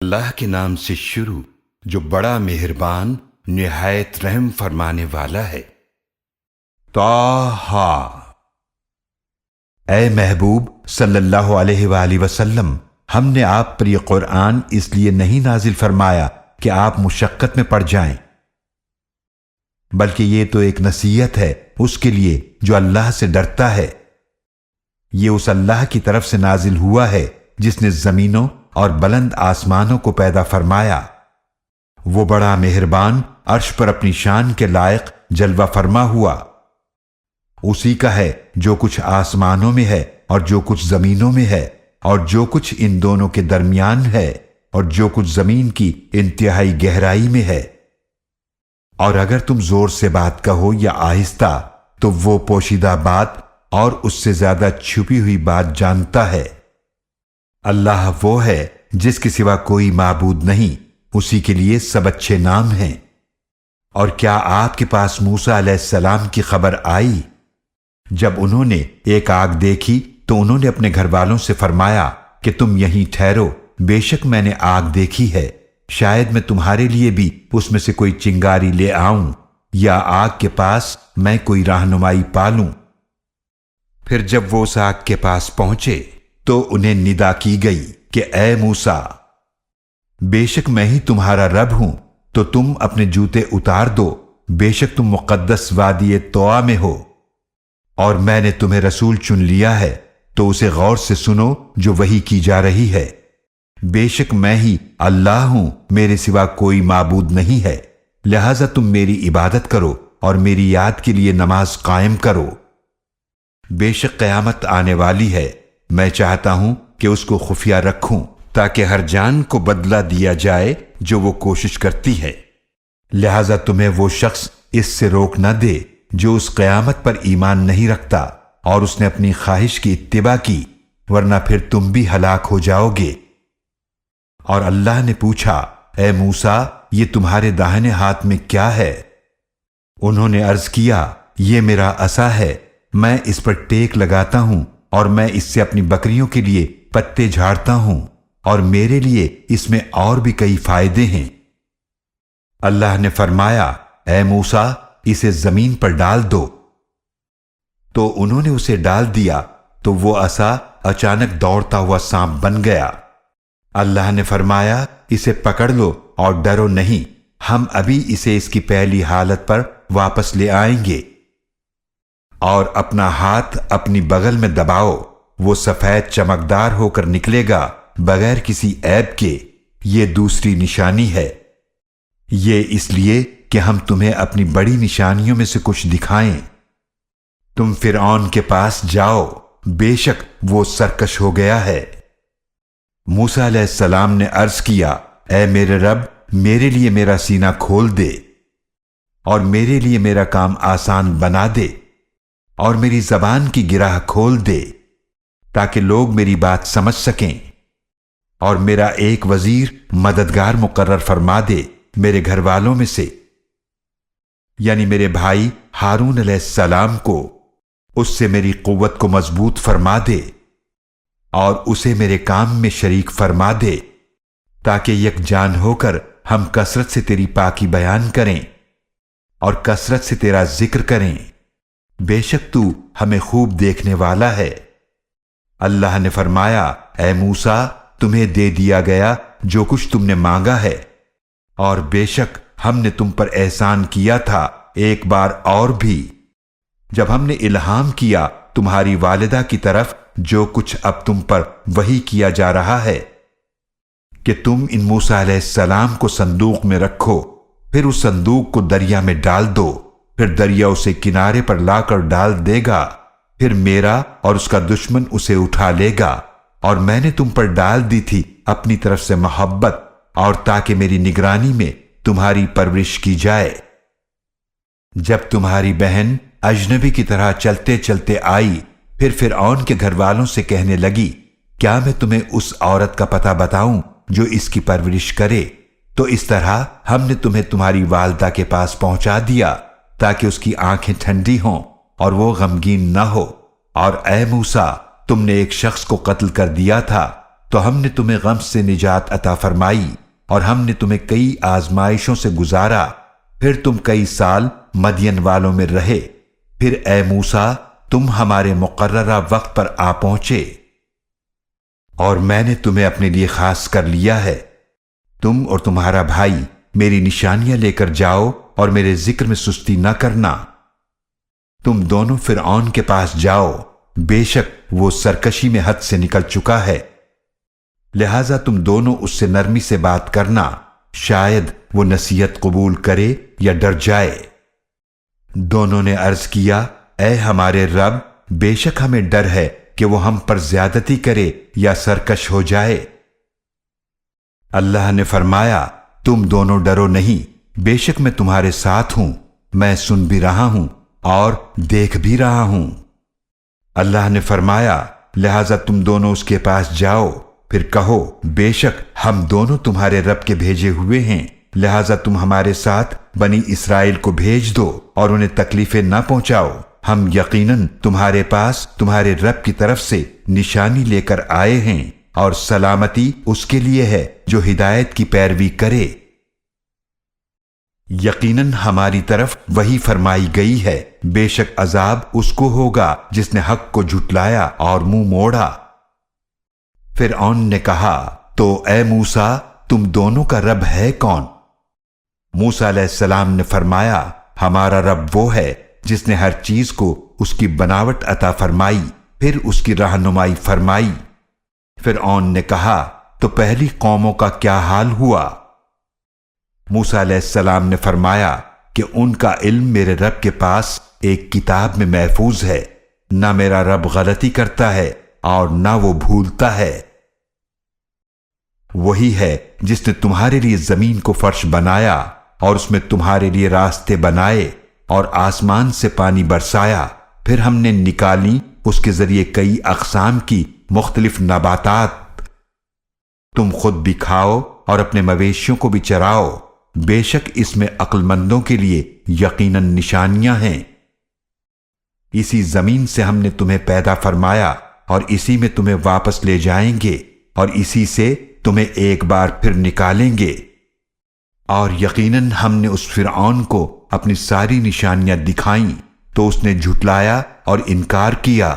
اللہ کے نام سے شروع جو بڑا مہربان نہایت رحم فرمانے والا ہے۔ طٰہٰ، اے محبوب صلی اللہ علیہ وآلہ وسلم، ہم نے آپ پر یہ قرآن اس لیے نہیں نازل فرمایا کہ آپ مشقت میں پڑ جائیں، بلکہ یہ تو ایک نصیحت ہے اس کے لیے جو اللہ سے ڈرتا ہے۔ یہ اس اللہ کی طرف سے نازل ہوا ہے جس نے زمینوں اور بلند آسمانوں کو پیدا فرمایا۔ وہ بڑا مہربان عرش پر اپنی شان کے لائق جلوہ فرما ہوا۔ اسی کا ہے جو کچھ آسمانوں میں ہے اور جو کچھ زمینوں میں ہے اور جو کچھ ان دونوں کے درمیان ہے اور جو کچھ زمین کی انتہائی گہرائی میں ہے۔ اور اگر تم زور سے بات کہو یا آہستہ تو وہ پوشیدہ بات اور اس سے زیادہ چھپی ہوئی بات جانتا ہے۔ اللہ وہ ہے جس کے سوا کوئی معبود نہیں، اسی کے لیے سب اچھے نام ہیں۔ اور کیا آپ کے پاس موسیٰ علیہ السلام کی خبر آئی؟ جب انہوں نے ایک آگ دیکھی تو انہوں نے اپنے گھر والوں سے فرمایا کہ تم یہیں ٹھہرو، بے شک میں نے آگ دیکھی ہے، شاید میں تمہارے لیے بھی اس میں سے کوئی چنگاری لے آؤں یا آگ کے پاس میں کوئی رہنمائی پالوں۔ پھر جب وہ اس آگ کے پاس پہنچے تو انہیں ندا کی گئی کہ اے موسیٰ، بے شک میں ہی تمہارا رب ہوں، تو تم اپنے جوتے اتار دو، بے شک تم مقدس وادی طویٰ میں ہو، اور میں نے تمہیں رسول چن لیا ہے، تو اسے غور سے سنو جو وحی کی جا رہی ہے۔ بے شک میں ہی اللہ ہوں، میرے سوا کوئی معبود نہیں ہے، لہذا تم میری عبادت کرو اور میری یاد کے لیے نماز قائم کرو۔ بے شک قیامت آنے والی ہے، میں چاہتا ہوں کہ اس کو خفیہ رکھوں تاکہ ہر جان کو بدلہ دیا جائے جو وہ کوشش کرتی ہے، لہذا تمہیں وہ شخص اس سے روک نہ دے جو اس قیامت پر ایمان نہیں رکھتا اور اس نے اپنی خواہش کی اتباع کی، ورنہ پھر تم بھی ہلاک ہو جاؤ گے۔ اور اللہ نے پوچھا، اے موسیٰ، یہ تمہارے داہنے ہاتھ میں کیا ہے؟ انہوں نے عرض کیا، یہ میرا عصا ہے، میں اس پر ٹیک لگاتا ہوں اور میں اس سے اپنی بکریوں کے لیے پتے جھاڑتا ہوں، اور میرے لیے اس میں اور بھی کئی فائدے ہیں۔ اللہ نے فرمایا، اے موسیٰ، اسے زمین پر ڈال دو۔ تو انہوں نے اسے ڈال دیا تو وہ عصا اچانک دوڑتا ہوا سانپ بن گیا۔ اللہ نے فرمایا، اسے پکڑ لو اور ڈرو نہیں، ہم ابھی اسے اس کی پہلی حالت پر واپس لے آئیں گے۔ اور اپنا ہاتھ اپنی بغل میں دباؤ، وہ سفید چمکدار ہو کر نکلے گا بغیر کسی عیب کے، یہ دوسری نشانی ہے۔ یہ اس لیے کہ ہم تمہیں اپنی بڑی نشانیوں میں سے کچھ دکھائیں۔ تم فرعون کے پاس جاؤ، بے شک وہ سرکش ہو گیا ہے۔ موسیٰ علیہ السلام نے عرض کیا، اے میرے رب، میرے لیے میرا سینہ کھول دے اور میرے لیے میرا کام آسان بنا دے اور میری زبان کی گرہ کھول دے تاکہ لوگ میری بات سمجھ سکیں، اور میرا ایک وزیر مددگار مقرر فرما دے میرے گھر والوں میں سے، یعنی میرے بھائی ہارون علیہ السلام کو، اس سے میری قوت کو مضبوط فرما دے اور اسے میرے کام میں شریک فرما دے تاکہ یکجان ہو کر ہم کثرت سے تیری پاکی بیان کریں اور کثرت سے تیرا ذکر کریں، بے شک تو ہمیں خوب دیکھنے والا ہے۔ اللہ نے فرمایا، اے موسیٰ، تمہیں دے دیا گیا جو کچھ تم نے مانگا ہے، اور بے شک ہم نے تم پر احسان کیا تھا ایک بار اور بھی، جب ہم نے الہام کیا تمہاری والدہ کی طرف جو کچھ اب تم پر وحی کیا جا رہا ہے کہ تم ان موسیٰ علیہ السلام کو صندوق میں رکھو، پھر اس صندوق کو دریا میں ڈال دو، پھر دریا اسے کنارے پر لا کر ڈال دے گا، پھر میرا اور اس کا دشمن اسے اٹھا لے گا، اور میں نے تم پر ڈال دی تھی اپنی طرف سے محبت، اور تاکہ میری نگرانی میں تمہاری پرورش کی جائے۔ جب تمہاری بہن اجنبی کی طرح چلتے چلتے آئی، پھر فرعون کے گھر والوں سے کہنے لگی، کیا میں تمہیں اس عورت کا پتہ بتاؤں جو اس کی پرورش کرے؟ تو اس طرح ہم نے تمہیں تمہاری والدہ کے پاس پہنچا دیا تاکہ اس کی آنکھیں ٹھنڈی ہوں اور وہ غمگین نہ ہو۔ اور اے موسیٰ، تم نے ایک شخص کو قتل کر دیا تھا، تو ہم نے تمہیں غم سے نجات عطا فرمائی اور ہم نے تمہیں کئی آزمائشوں سے گزارا، پھر تم کئی سال مدین والوں میں رہے، پھر اے موسیٰ تم ہمارے مقررہ وقت پر آ پہنچے اور میں نے تمہیں اپنے لیے خاص کر لیا ہے۔ تم اور تمہارا بھائی میری نشانیاں لے کر جاؤ اور میرے ذکر میں سستی نہ کرنا۔ تم دونوں فرعون کے پاس جاؤ، بے شک وہ سرکشی میں حد سے نکل چکا ہے، لہذا تم دونوں اس سے نرمی سے بات کرنا، شاید وہ نصیحت قبول کرے یا ڈر جائے۔ دونوں نے عرض کیا، اے ہمارے رب، بے شک ہمیں ڈر ہے کہ وہ ہم پر زیادتی کرے یا سرکش ہو جائے۔ اللہ نے فرمایا، تم دونوں ڈرو نہیں، بے شک میں تمہارے ساتھ ہوں، میں سن بھی رہا ہوں اور دیکھ بھی رہا ہوں۔ اللہ نے فرمایا، لہذا تم دونوں اس کے پاس جاؤ، پھر کہو، بے شک ہم دونوں تمہارے رب کے بھیجے ہوئے ہیں، لہذا تم ہمارے ساتھ بنی اسرائیل کو بھیج دو اور انہیں تکلیفیں نہ پہنچاؤ، ہم یقیناً تمہارے پاس تمہارے رب کی طرف سے نشانی لے کر آئے ہیں، اور سلامتی اس کے لیے ہے جو ہدایت کی پیروی کرے۔ یقیناً ہماری طرف وہی فرمائی گئی ہے، بے شک عذاب اس کو ہوگا جس نے حق کو جھٹلایا اور منہ موڑا۔ فرعون نے کہا، تو اے موسیٰ تم دونوں کا رب ہے کون؟ موسیٰ علیہ السلام نے فرمایا، ہمارا رب وہ ہے جس نے ہر چیز کو اس کی بناوٹ عطا فرمائی، پھر اس کی رہنمائی فرمائی۔ فرعون نے کہا، تو پہلی قوموں کا کیا حال ہوا؟ موسیٰ علیہ السلام نے فرمایا کہ ان کا علم میرے رب کے پاس ایک کتاب میں محفوظ ہے، نہ میرا رب غلطی کرتا ہے اور نہ وہ بھولتا ہے۔ وہی ہے جس نے تمہارے لیے زمین کو فرش بنایا اور اس میں تمہارے لیے راستے بنائے اور آسمان سے پانی برسایا، پھر ہم نے نکالی اس کے ذریعے کئی اقسام کی مختلف نباتات، تم خود بھی کھاؤ اور اپنے مویشیوں کو بھی چراؤ، بے شک اس میں عقل مندوں کے لیے یقیناً نشانیاں ہیں۔ اسی زمین سے ہم نے تمہیں پیدا فرمایا اور اسی میں تمہیں واپس لے جائیں گے اور اسی سے تمہیں ایک بار پھر نکالیں گے۔ اور یقیناً ہم نے اس فرعون کو اپنی ساری نشانیاں دکھائیں تو اس نے جھٹلایا اور انکار کیا۔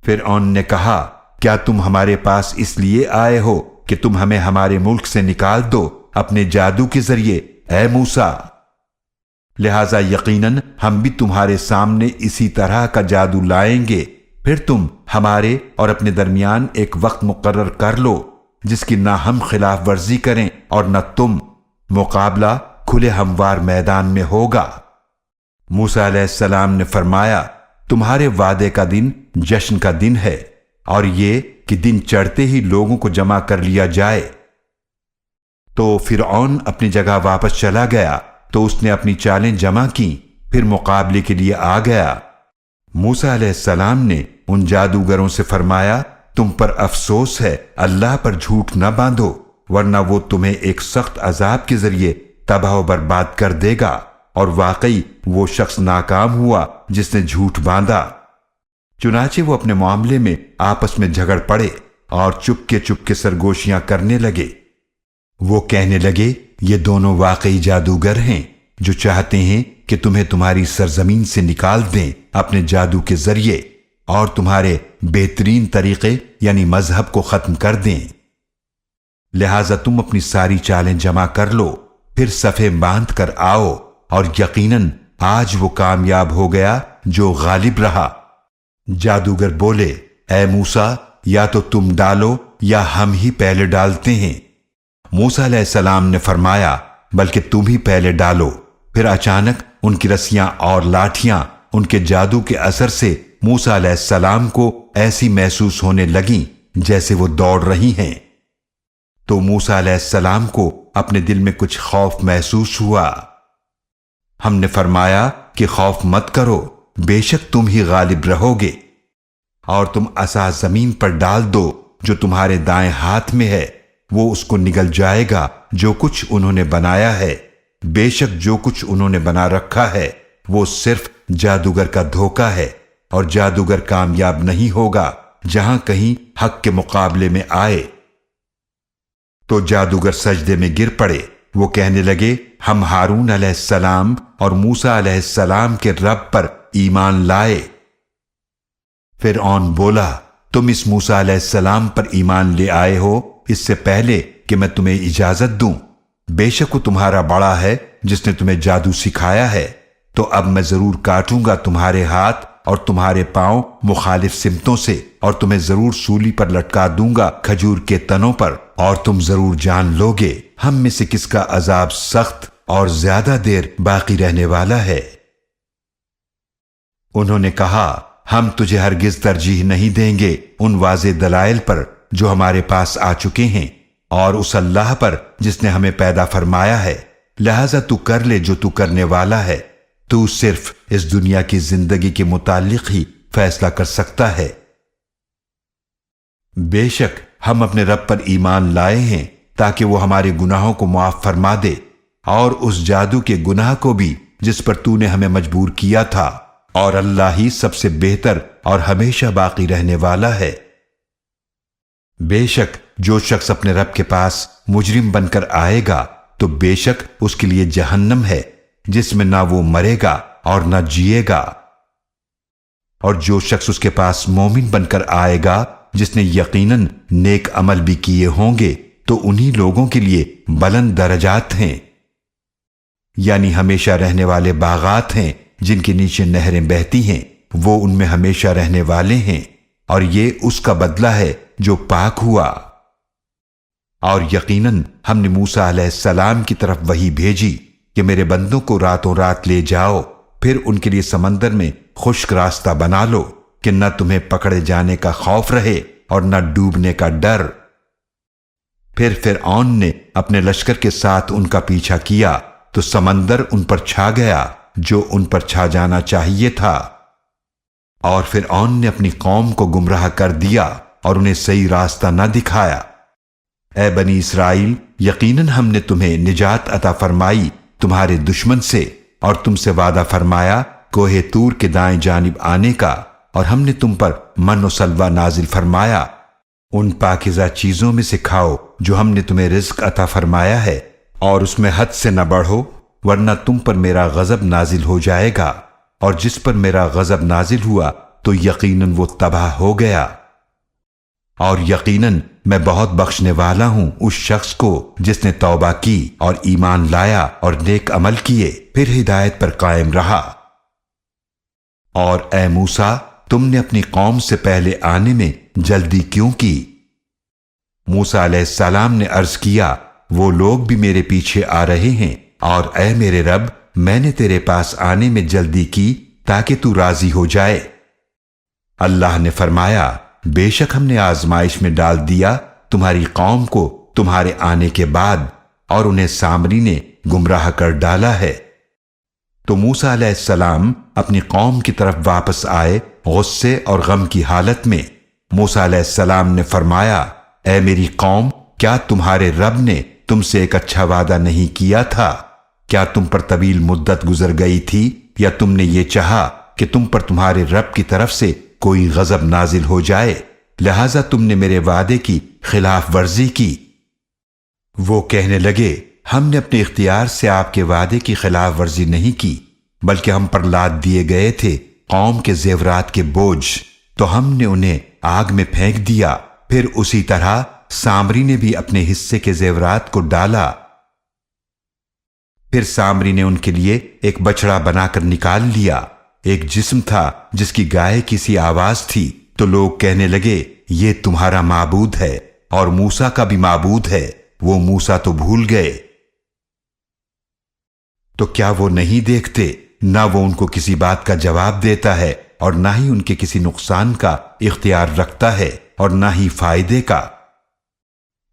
فرعون نے کہا، کیا تم ہمارے پاس اس لیے آئے ہو کہ تم ہمیں ہمارے ملک سے نکال دو اپنے جادو کے ذریعے، اے موسیٰ؟ لہذا یقیناً ہم بھی تمہارے سامنے اسی طرح کا جادو لائیں گے، پھر تم ہمارے اور اپنے درمیان ایک وقت مقرر کر لو جس کی نہ ہم خلاف ورزی کریں اور نہ تم، مقابلہ کھلے ہموار میدان میں ہوگا۔ موسیٰ علیہ السلام نے فرمایا، تمہارے وعدے کا دن جشن کا دن ہے، اور یہ کہ دن چڑھتے ہی لوگوں کو جمع کر لیا جائے۔ تو فرعون اپنی جگہ واپس چلا گیا تو اس نے اپنی چالیں جمع کی، پھر مقابلے کے لیے آ گیا۔ موسیٰ علیہ السلام نے ان جادوگروں سے فرمایا، تم پر افسوس ہے، اللہ پر جھوٹ نہ باندھو، ورنہ وہ تمہیں ایک سخت عذاب کے ذریعے تباہ و برباد کر دے گا، اور واقعی وہ شخص ناکام ہوا جس نے جھوٹ باندھا۔ چنانچہ وہ اپنے معاملے میں آپس میں جھگڑ پڑے اور چپکے سرگوشیاں کرنے لگے۔ وہ کہنے لگے، یہ دونوں واقعی جادوگر ہیں جو چاہتے ہیں کہ تمہیں تمہاری سرزمین سے نکال دیں اپنے جادو کے ذریعے اور تمہارے بہترین طریقے یعنی مذہب کو ختم کر دیں۔ لہذا تم اپنی ساری چالیں جمع کر لو، پھر صفیں باندھ کر آؤ، اور یقیناً آج وہ کامیاب ہو گیا جو غالب رہا۔ جادوگر بولے، اے موسیٰ، یا تو تم ڈالو یا ہم ہی پہلے ڈالتے ہیں۔ موسیٰ علیہ السلام نے فرمایا، بلکہ تم ہی پہلے ڈالو۔ پھر اچانک ان کی رسیاں اور لاٹھیاں ان کے جادو کے اثر سے موسیٰ علیہ السلام کو ایسی محسوس ہونے لگیں جیسے وہ دوڑ رہی ہیں۔ تو موسیٰ علیہ السلام کو اپنے دل میں کچھ خوف محسوس ہوا۔ ہم نے فرمایا کہ خوف مت کرو، بے شک تم ہی غالب رہو گے، اور تم عصا زمین پر ڈال دو جو تمہارے دائیں ہاتھ میں ہے، وہ اس کو نگل جائے گا جو کچھ انہوں نے بنایا ہے، بے شک جو کچھ انہوں نے بنا رکھا ہے وہ صرف جادوگر کا دھوکہ ہے، اور جادوگر کامیاب نہیں ہوگا جہاں کہیں حق کے مقابلے میں آئے۔ تو جادوگر سجدے میں گر پڑے۔ وہ کہنے لگے ہم ہارون علیہ السلام اور موسیٰ علیہ السلام کے رب پر ایمان لائے۔ فرعون بولا تم اس موسیٰ علیہ السلام پر ایمان لے آئے ہو اس سے پہلے کہ میں تمہیں اجازت دوں؟ بے شک وہ تمہارا بڑا ہے جس نے تمہیں جادو سکھایا ہے، تو اب میں ضرور کاٹوں گا تمہارے ہاتھ اور تمہارے پاؤں مخالف سمتوں سے، اور تمہیں ضرور سولی پر لٹکا دوں گا کھجور کے تنوں پر، اور تم ضرور جان لوگے ہم میں سے کس کا عذاب سخت اور زیادہ دیر باقی رہنے والا ہے۔ انہوں نے کہا ہم تجھے ہرگز ترجیح نہیں دیں گے ان واضح دلائل پر جو ہمارے پاس آ چکے ہیں، اور اس اللہ پر جس نے ہمیں پیدا فرمایا ہے، لہذا تو کر لے جو تو کرنے والا ہے، تو صرف اس دنیا کی زندگی کے متعلق ہی فیصلہ کر سکتا ہے۔ بے شک ہم اپنے رب پر ایمان لائے ہیں تاکہ وہ ہمارے گناہوں کو معاف فرما دے، اور اس جادو کے گناہ کو بھی جس پر تو نے ہمیں مجبور کیا تھا، اور اللہ ہی سب سے بہتر اور ہمیشہ باقی رہنے والا ہے۔ بے شک جو شخص اپنے رب کے پاس مجرم بن کر آئے گا تو بے شک اس کے لیے جہنم ہے جس میں نہ وہ مرے گا اور نہ جیے گا، اور جو شخص اس کے پاس مومن بن کر آئے گا جس نے یقیناً نیک عمل بھی کیے ہوں گے تو انہی لوگوں کے لیے بلند درجات ہیں، یعنی ہمیشہ رہنے والے باغات ہیں جن کے نیچے نہریں بہتی ہیں، وہ ان میں ہمیشہ رہنے والے ہیں، اور یہ اس کا بدلہ ہے جو پاک ہوا۔ اور یقیناً ہم نے موسیٰ علیہ السلام کی طرف وحی بھیجی کہ میرے بندوں کو راتوں رات لے جاؤ، پھر ان کے لیے سمندر میں خشک راستہ بنا لو کہ نہ تمہیں پکڑے جانے کا خوف رہے اور نہ ڈوبنے کا ڈر۔ پھر فرعون نے اپنے لشکر کے ساتھ ان کا پیچھا کیا تو سمندر ان پر چھا گیا جو ان پر چھا جانا چاہیے تھا، اور فرعون نے اپنی قوم کو گمراہ کر دیا اور انہیں صحیح راستہ نہ دکھایا۔ اے بنی اسرائیل، یقیناً ہم نے تمہیں نجات عطا فرمائی تمہارے دشمن سے، اور تم سے وعدہ فرمایا کوہ طور کے دائیں جانب آنے کا، اور ہم نے تم پر من و سلوہ نازل فرمایا۔ ان پاکیزہ چیزوں میں سے کھاؤ جو ہم نے تمہیں رزق عطا فرمایا ہے، اور اس میں حد سے نہ بڑھو ورنہ تم پر میرا غضب نازل ہو جائے گا، اور جس پر میرا غضب نازل ہوا تو یقیناً وہ تباہ ہو گیا۔ اور یقیناً میں بہت بخشنے والا ہوں اس شخص کو جس نے توبہ کی اور ایمان لایا اور نیک عمل کیے، پھر ہدایت پر قائم رہا۔ اور اے موسیٰ، تم نے اپنی قوم سے پہلے آنے میں جلدی کیوں کی؟ موسیٰ علیہ السلام نے عرض کیا وہ لوگ بھی میرے پیچھے آ رہے ہیں، اور اے میرے رب، میں نے تیرے پاس آنے میں جلدی کی تاکہ تو راضی ہو جائے۔ اللہ نے فرمایا بے شک ہم نے آزمائش میں ڈال دیا تمہاری قوم کو تمہارے آنے کے بعد، اور انہیں سامری نے گمراہ کر ڈالا ہے۔ تو موسیٰ علیہ السلام اپنی قوم کی طرف واپس آئے غصے اور غم کی حالت میں۔ موسیٰ علیہ السلام نے فرمایا اے میری قوم، کیا تمہارے رب نے تم سے ایک اچھا وعدہ نہیں کیا تھا؟ کیا تم پر طویل مدت گزر گئی تھی، یا تم نے یہ چاہا کہ تم پر تمہارے رب کی طرف سے کوئی غضب نازل ہو جائے، لہذا تم نے میرے وعدے کی خلاف ورزی کی؟ وہ کہنے لگے ہم نے اپنے اختیار سے آپ کے وعدے کی خلاف ورزی نہیں کی، بلکہ ہم پر لاد دیے گئے تھے قوم کے زیورات کے بوجھ، تو ہم نے انہیں آگ میں پھینک دیا۔ پھر اسی طرح سامری نے بھی اپنے حصے کے زیورات کو ڈالا۔ پھر سامری نے ان کے لیے ایک بچڑا بنا کر نکال لیا، ایک جسم تھا جس کی گائے کی سی آواز تھی، تو لوگ کہنے لگے یہ تمہارا معبود ہے اور موسیٰ کا بھی معبود ہے، وہ موسیٰ تو بھول گئے۔ تو کیا وہ نہیں دیکھتے؟ نہ وہ ان کو کسی بات کا جواب دیتا ہے اور نہ ہی ان کے کسی نقصان کا اختیار رکھتا ہے اور نہ ہی فائدے کا۔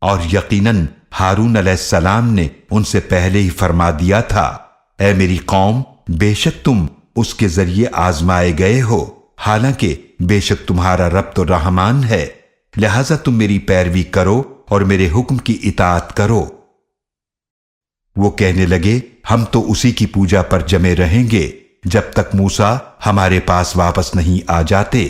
اور یقیناً ہارون علیہ السلام نے ان سے پہلے ہی فرما دیا تھا اے میری قوم، بے شک تم اس کے ذریعے آزمائے گئے ہو، حالانکہ بے شک تمہارا رب تو رحمان ہے، لہذا تم میری پیروی کرو اور میرے حکم کی اطاعت کرو۔ وہ کہنے لگے ہم تو اسی کی پوجا پر جمے رہیں گے جب تک موسیٰ ہمارے پاس واپس نہیں آ جاتے۔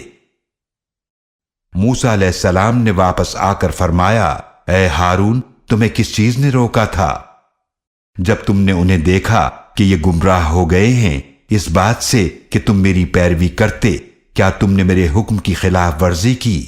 موسیٰ علیہ السلام نے واپس آ کر فرمایا، اے ہارون، تمہیں کس چیز نے روکا تھا جب تم نے انہیں دیکھا کہ یہ گمراہ ہو گئے ہیں اس بات سے کہ تم میری پیروی کرتے؟ کیا تم نے میرے حکم کی خلاف ورزی کی؟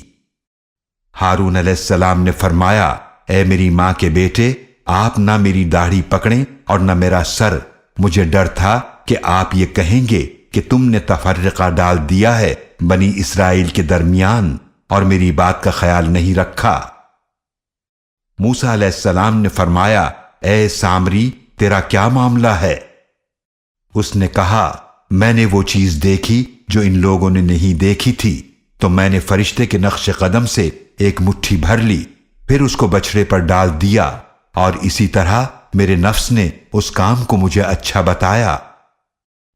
ہارون علیہ السلام نے فرمایا، اے میری ماں کے بیٹے، آپ نہ میری داڑھی پکڑیں اور نہ میرا سر۔ مجھے ڈر تھا کہ آپ یہ کہیں گے کہ تم نے تفرقہ ڈال دیا ہے بنی اسرائیل کے درمیان اور میری بات کا خیال نہیں رکھا۔ موسیٰ علیہ السلام نے فرمایا، اے سامری، تیرا کیا معاملہ ہے؟ اس نے کہا، میں نے وہ چیز دیکھی جو ان لوگوں نے نہیں دیکھی تھی، تو میں نے فرشتے کے نقش قدم سے ایک مٹھی بھر لی، پھر اس کو بچھڑے پر ڈال دیا، اور اسی طرح میرے نفس نے اس کام کو مجھے اچھا بتایا۔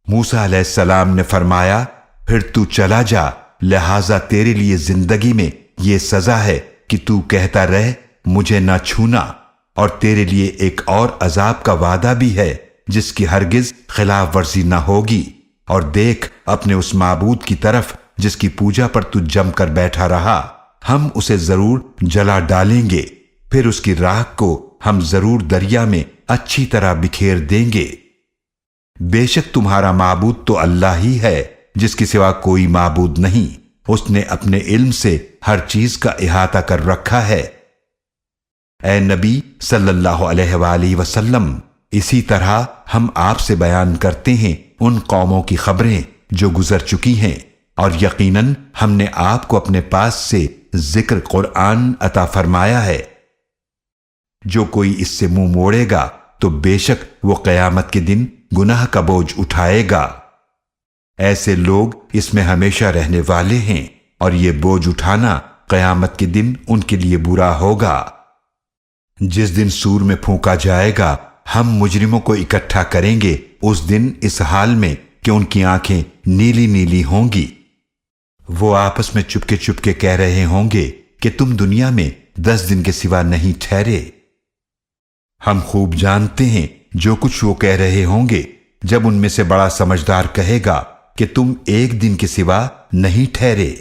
موسیٰ علیہ السلام نے فرمایا، پھر تو چلا جا، لہذا تیرے لیے زندگی میں یہ سزا ہے کہ تو کہتا رہ مجھے نہ چھونا، اور تیرے لیے ایک اور عذاب کا وعدہ بھی ہے جس کی ہرگز خلاف ورزی نہ ہوگی، اور دیکھ اپنے اس معبود کی طرف جس کی پوجا پر تو جم کر بیٹھا رہا، ہم اسے ضرور جلا ڈالیں گے، پھر اس کی راکھ کو ہم ضرور دریا میں اچھی طرح بکھیر دیں گے۔ بے شک تمہارا معبود تو اللہ ہی ہے جس کے سوا کوئی معبود نہیں، اس نے اپنے علم سے ہر چیز کا احاطہ کر رکھا ہے۔ اے نبی صلی اللہ علیہ وآلہ وسلم، اسی طرح ہم آپ سے بیان کرتے ہیں ان قوموں کی خبریں جو گزر چکی ہیں، اور یقیناً ہم نے آپ کو اپنے پاس سے ذکر قرآن عطا فرمایا ہے۔ جو کوئی اس سے منہ موڑے گا تو بے شک وہ قیامت کے دن گناہ کا بوجھ اٹھائے گا۔ ایسے لوگ اس میں ہمیشہ رہنے والے ہیں، اور یہ بوجھ اٹھانا قیامت کے دن ان کے لیے برا ہوگا۔ جس دن سور میں پھونکا جائے گا ہم مجرموں کو اکٹھا کریں گے، اس دن اس حال میں کہ ان کی آنکھیں نیلی نیلی ہوں گی۔ وہ آپس میں چپکے چپکے کہہ رہے ہوں گے کہ تم دنیا میں 10 دن کے سوا نہیں ٹھہرے۔ ہم خوب جانتے ہیں جو کچھ وہ کہہ رہے ہوں گے جب ان میں سے بڑا سمجھدار کہے گا کہ تم 1 دن کے سوا نہیں ٹھہرے۔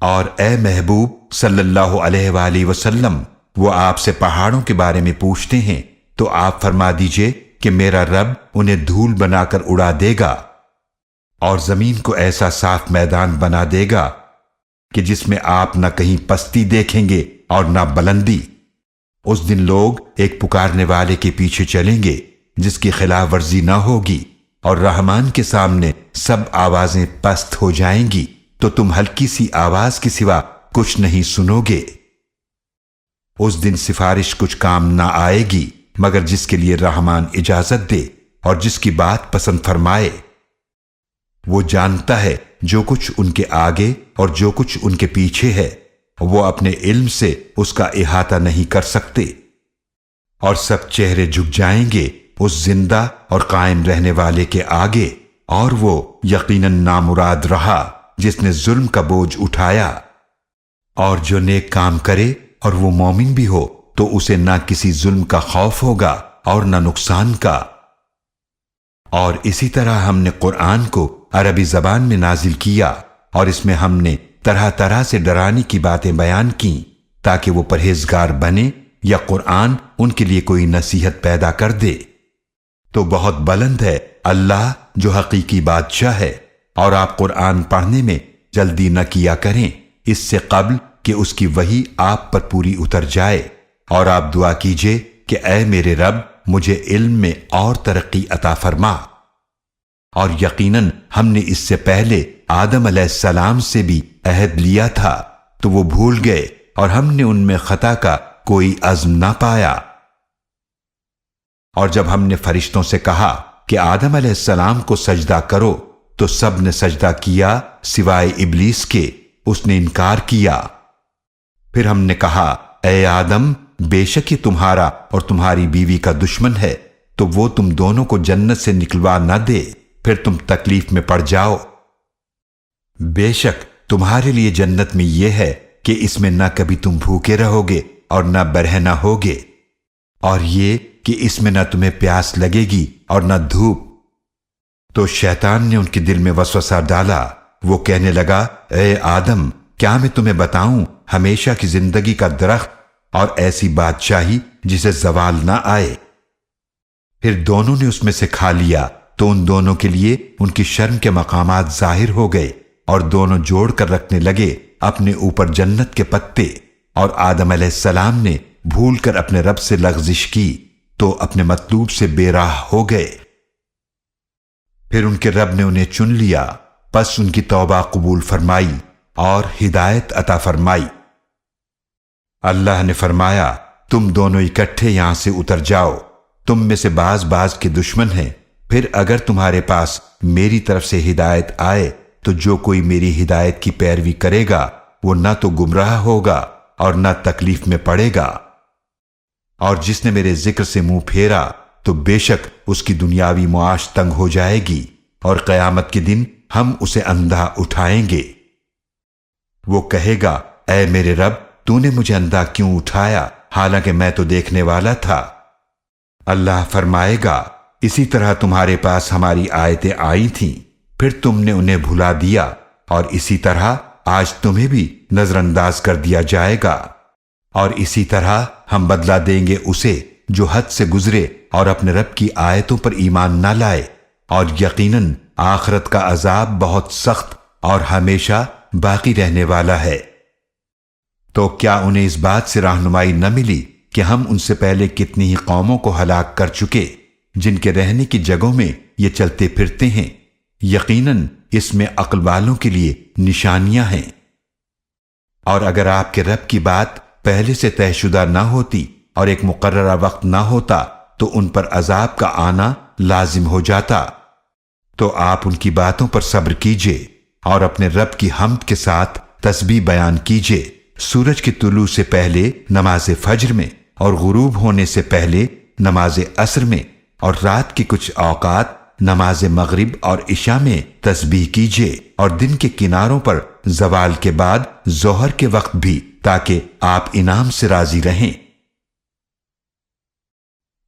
اور اے محبوب صلی اللہ علیہ وآلہ وسلم، وہ آپ سے پہاڑوں کے بارے میں پوچھتے ہیں تو آپ فرما دیجئے کہ میرا رب انہیں دھول بنا کر اڑا دے گا، اور زمین کو ایسا صاف میدان بنا دے گا کہ جس میں آپ نہ کہیں پستی دیکھیں گے اور نہ بلندی۔ اس دن لوگ ایک پکارنے والے کے پیچھے چلیں گے جس کی خلاف ورزی نہ ہوگی، اور رحمان کے سامنے سب آوازیں پست ہو جائیں گی تو تم ہلکی سی آواز کے سوا کچھ نہیں سنو گے۔ اس دن سفارش کچھ کام نہ آئے گی مگر جس کے لیے رحمان اجازت دے اور جس کی بات پسند فرمائے۔ وہ جانتا ہے جو کچھ ان کے آگے اور جو کچھ ان کے پیچھے ہے، وہ اپنے علم سے اس کا احاطہ نہیں کر سکتے۔ اور سب چہرے جھک جائیں گے اس زندہ اور قائم رہنے والے کے آگے، اور وہ یقیناً نامراد رہا جس نے ظلم کا بوجھ اٹھایا۔ اور جو نیک کام کرے اور وہ مومن بھی ہو تو اسے نہ کسی ظلم کا خوف ہوگا اور نہ نقصان کا۔ اور اسی طرح ہم نے قرآن کو عربی زبان میں نازل کیا، اور اس میں ہم نے طرح طرح سے ڈرانے کی باتیں بیان کی تاکہ وہ پرہیزگار بنے یا قرآن ان کے لیے کوئی نصیحت پیدا کر دے۔ تو بہت بلند ہے اللہ جو حقیقی بادشاہ ہے، اور آپ قرآن پڑھنے میں جلدی نہ کیا کریں اس سے قبل کہ اس کی وحی آپ پر پوری اتر جائے، اور آپ دعا کیجئے کہ اے میرے رب مجھے علم میں اور ترقی عطا فرما۔ اور یقیناً ہم نے اس سے پہلے آدم علیہ السلام سے بھی عہد لیا تھا تو وہ بھول گئے، اور ہم نے ان میں خطا کا کوئی عزم نہ پایا۔ اور جب ہم نے فرشتوں سے کہا کہ آدم علیہ السلام کو سجدہ کرو تو سب نے سجدہ کیا سوائے ابلیس کے، اس نے انکار کیا۔ پھر ہم نے کہا اے آدم، بے شک یہ تمہارا اور تمہاری بیوی کا دشمن ہے، تو وہ تم دونوں کو جنت سے نکلوا نہ دے، پھر تم تکلیف میں پڑ جاؤ۔ بے شک تمہارے لیے جنت میں یہ ہے کہ اس میں نہ کبھی تم بھوکے رہو گے اور نہ برہنہ ہوگے، اور یہ کہ اس میں نہ تمہیں پیاس لگے گی اور نہ دھوپ۔ تو شیطان نے ان کے دل میں وسوسہ ڈالا، وہ کہنے لگا اے آدم، کیا میں تمہیں بتاؤں ہمیشہ کی زندگی کا درخت اور ایسی بادشاہی جسے زوال نہ آئے؟ پھر دونوں نے اس میں سے کھا لیا تو ان دونوں کے لیے ان کی شرم کے مقامات ظاہر ہو گئے، اور دونوں جوڑ کر رکھنے لگے اپنے اوپر جنت کے پتے، اور آدم علیہ السلام نے بھول کر اپنے رب سے لغزش کی تو اپنے مطلوب سے بے راہ ہو گئے۔ پھر ان کے رب نے انہیں چن لیا، پس ان کی توبہ قبول فرمائی اور ہدایت عطا فرمائی۔ اللہ نے فرمایا تم دونوں اکٹھے یہاں سے اتر جاؤ، تم میں سے بعض بعض کے دشمن ہیں، پھر اگر تمہارے پاس میری طرف سے ہدایت آئے تو جو کوئی میری ہدایت کی پیروی کرے گا وہ نہ تو گمراہ ہوگا اور نہ تکلیف میں پڑے گا، اور جس نے میرے ذکر سے منہ پھیرا تو بے شک اس کی دنیاوی معاش تنگ ہو جائے گی، اور قیامت کے دن ہم اسے اندھا اٹھائیں گے۔ وہ کہے گا اے میرے رب تو نے مجھے اندھا کیوں اٹھایا حالانکہ میں تو دیکھنے والا تھا؟ اللہ فرمائے گا اسی طرح تمہارے پاس ہماری آیتیں آئی تھیں، پھر تم نے انہیں بھلا دیا، اور اسی طرح آج تمہیں بھی نظر انداز کر دیا جائے گا، اور اسی طرح ہم بدلہ دیں گے اسے جو حد سے گزرے اور اپنے رب کی آیتوں پر ایمان نہ لائے، اور یقیناً آخرت کا عذاب بہت سخت اور ہمیشہ باقی رہنے والا ہے۔ تو کیا انہیں اس بات سے رہنمائی نہ ملی کہ ہم ان سے پہلے کتنی ہی قوموں کو ہلاک کر چکے جن کے رہنے کی جگہوں میں یہ چلتے پھرتے ہیں؟ یقیناً اس میں عقل والوں کے لیے نشانیاں ہیں۔ اور اگر آپ کے رب کی بات پہلے سے طے شدہ نہ ہوتی اور ایک مقررہ وقت نہ ہوتا تو ان پر عذاب کا آنا لازم ہو جاتا، تو آپ ان کی باتوں پر صبر کیجئے اور اپنے رب کی حمد کے ساتھ تسبیح بیان کیجئے۔ سورج کے طلوع سے پہلے نماز فجر میں، اور غروب ہونے سے پہلے نماز عصر میں، اور رات کے کچھ اوقات نماز مغرب اور عشاء میں تسبیح کیجئے، اور دن کے کناروں پر زوال کے بعد ظہر کے وقت بھی، تاکہ آپ انعام سے راضی رہیں۔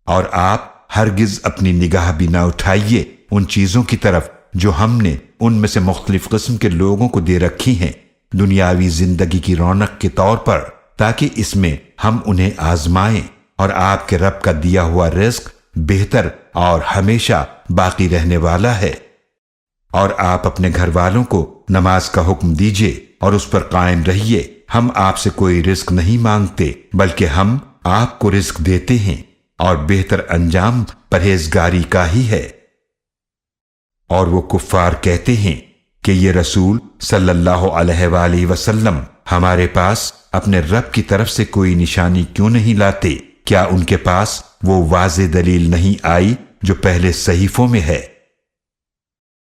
اور آپ ہرگز اپنی نگاہ بھی نہ اٹھائیے ان چیزوں کی طرف جو ہم نے ان میں سے مختلف قسم کے لوگوں کو دے رکھی ہیں دنیاوی زندگی کی رونق کے طور پر، تاکہ اس میں ہم انہیں آزمائیں، اور آپ کے رب کا دیا ہوا رزق بہتر اور ہمیشہ باقی رہنے والا ہے۔ اور آپ اپنے گھر والوں کو نماز کا حکم دیجئے اور اس پر قائم رہیے۔ ہم آپ سے کوئی رزق نہیں مانگتے بلکہ ہم آپ کو رزق دیتے ہیں، اور بہتر انجام پرہیزگاری کا ہی ہے۔ اور وہ کفار کہتے ہیں کہ یہ رسول صلی اللہ علیہ وآلہ وسلم ہمارے پاس اپنے رب کی طرف سے کوئی نشانی کیوں نہیں لاتے؟ کیا ان کے پاس وہ واضح دلیل نہیں آئی جو پہلے صحیفوں میں ہے؟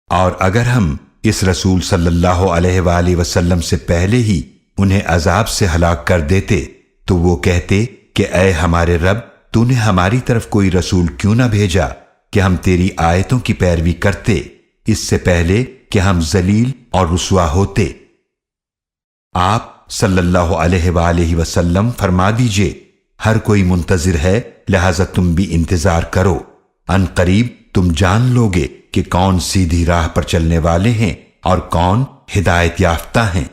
اور اگر ہم اس رسول صلی اللہ علیہ وآلہ وسلم سے پہلے ہی انہیں عذاب سے ہلاک کر دیتے تو وہ کہتے کہ اے ہمارے رب تو نے ہماری طرف کوئی رسول کیوں نہ بھیجا کہ ہم تیری آیتوں کی پیروی کرتے اس سے پہلے کہ ہم ذلیل اور رسوا ہوتے۔ آپ صلی اللہ علیہ وآلہ وسلم فرما دیجئے ہر کوئی منتظر ہے، لہذا تم بھی انتظار کرو، ان قریب تم جان لوگے کہ کون سیدھی راہ پر چلنے والے ہیں اور کون ہدایت یافتہ ہیں۔